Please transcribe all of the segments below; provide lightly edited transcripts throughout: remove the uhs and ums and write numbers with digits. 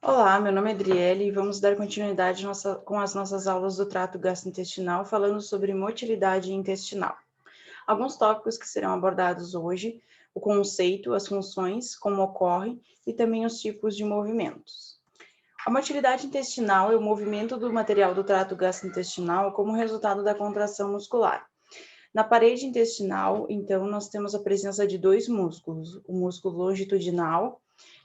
Olá, meu nome é Adriele e vamos dar continuidade com as nossas aulas do trato gastrointestinal, falando sobre motilidade intestinal. Alguns tópicos que serão abordados hoje: o conceito, as funções, como ocorre e também os tipos de movimentos. A motilidade intestinal é o movimento do material do trato gastrointestinal como resultado da contração muscular. Na parede intestinal, então, nós temos a presença de dois músculos, o músculo longitudinal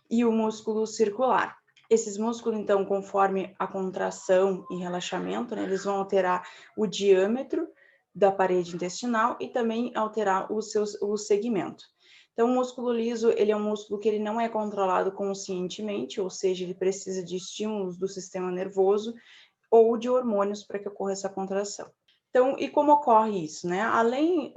e o músculo circular. Esses músculos, então, conforme a contração e relaxamento, né, eles vão alterar o diâmetro da parede intestinal e também alterar o segmento. Então, o músculo liso, ele é um músculo que ele não é controlado conscientemente, ou seja, ele precisa de estímulos do sistema nervoso ou de hormônios para que ocorra essa contração. Então, e como ocorre isso, né? Além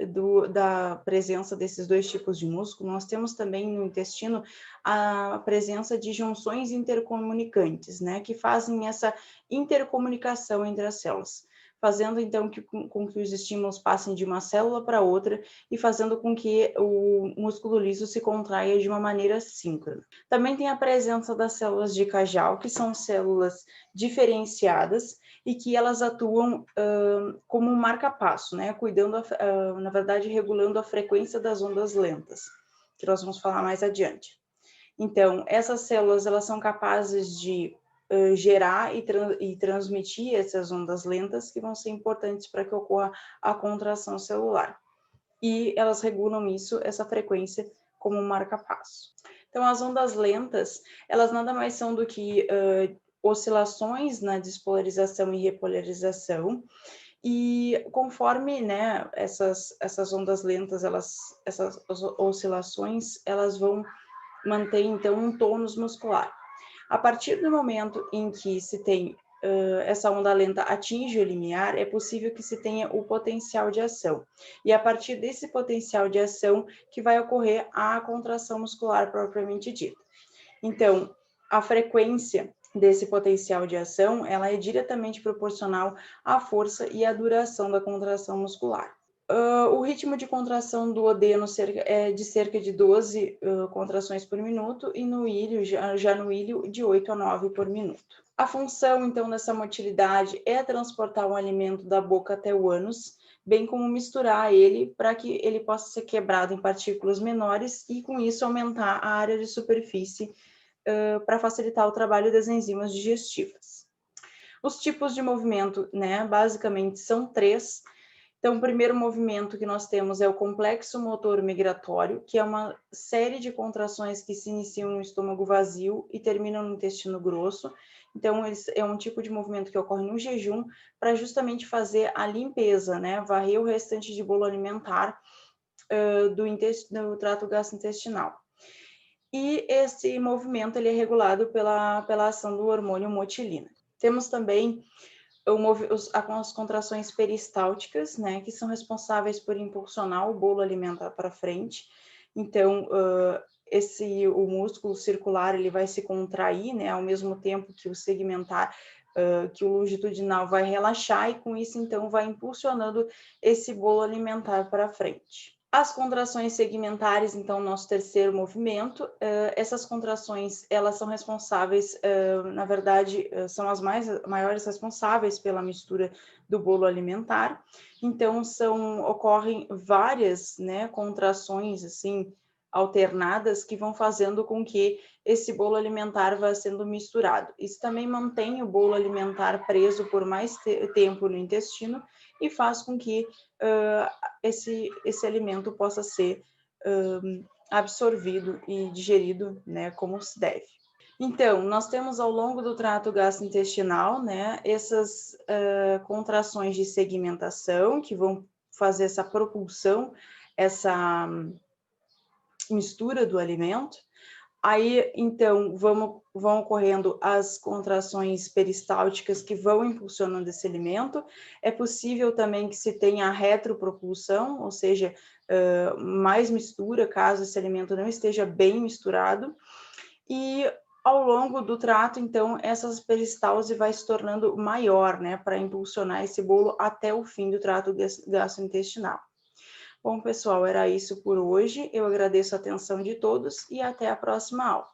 da presença desses dois tipos de músculo, nós temos também no intestino a presença de junções intercomunicantes, né? Que fazem essa intercomunicação entre as células, fazendo então com que os estímulos passem de uma célula para outra e fazendo com que o músculo liso se contraia de uma maneira síncrona. Também tem a presença das células de Cajal, que são células diferenciadas e que elas atuam como um marca-passo, né? Cuidando, na verdade, regulando a frequência das ondas lentas, que nós vamos falar mais adiante. Então, essas células, elas são capazes de gerar e transmitir essas ondas lentas que vão ser importantes para que ocorra a contração celular. E elas regulam isso, essa frequência, como um marca-passo. Então, as ondas lentas, elas nada mais são do que oscilações na despolarização e repolarização, e conforme, né, essas ondas lentas, essas oscilações, elas vão manter, então, um tônus muscular. A partir do momento em que se tem essa onda lenta atinge o limiar, é possível que se tenha o potencial de ação. E a partir desse potencial de ação que vai ocorrer a contração muscular propriamente dita. Então, a frequência desse potencial de ação, ela é diretamente proporcional à força e à duração da contração muscular. O ritmo de contração do odeno é de cerca de 12 contrações por minuto e no ilho, já no ilho, de 8 a 9 por minuto. A função, então, dessa motilidade é transportar o alimento da boca até o ânus, bem como misturar ele para que ele possa ser quebrado em partículas menores e, com isso, aumentar a área de superfície para facilitar o trabalho das enzimas digestivas. Os tipos de movimento, né, basicamente são três. Então, o primeiro movimento que nós temos é o complexo motor migratório, que é uma série de contrações que se iniciam no estômago vazio e terminam no intestino grosso. Então, é um tipo de movimento que ocorre no jejum para justamente fazer a limpeza, né? Varrer o restante de bolo alimentar do trato gastrointestinal. E esse movimento ele é regulado pela ação do hormônio motilina. Temos também as contrações peristálticas, né, que são responsáveis por impulsionar o bolo alimentar para frente. Então, o músculo circular ele vai se contrair, né, ao mesmo tempo que o segmentar, que o longitudinal vai relaxar e com isso, então, vai impulsionando esse bolo alimentar para frente. As contrações segmentares, então, nosso terceiro movimento, essas contrações, elas são responsáveis, na verdade, são as maiores responsáveis pela mistura do bolo alimentar. Então, ocorrem várias, né, contrações, assim, alternadas que vão fazendo com que esse bolo alimentar vá sendo misturado. Isso também mantém o bolo alimentar preso por mais tempo no intestino e faz com que esse alimento possa ser absorvido e digerido, né, como se deve. Então, nós temos ao longo do trato gastrointestinal, né, essas contrações de segmentação que vão fazer essa propulsão, essa mistura do alimento. Aí, então, vão ocorrendo as contrações peristálticas que vão impulsionando esse alimento. É possível também que se tenha a retropropulsão, ou seja, mais mistura, caso esse alimento não esteja bem misturado. E ao longo do trato, então, essa peristalse vai se tornando maior, né, para impulsionar esse bolo até o fim do trato gastrointestinal. Bom, pessoal, era isso por hoje. Eu agradeço a atenção de todos e até a próxima aula.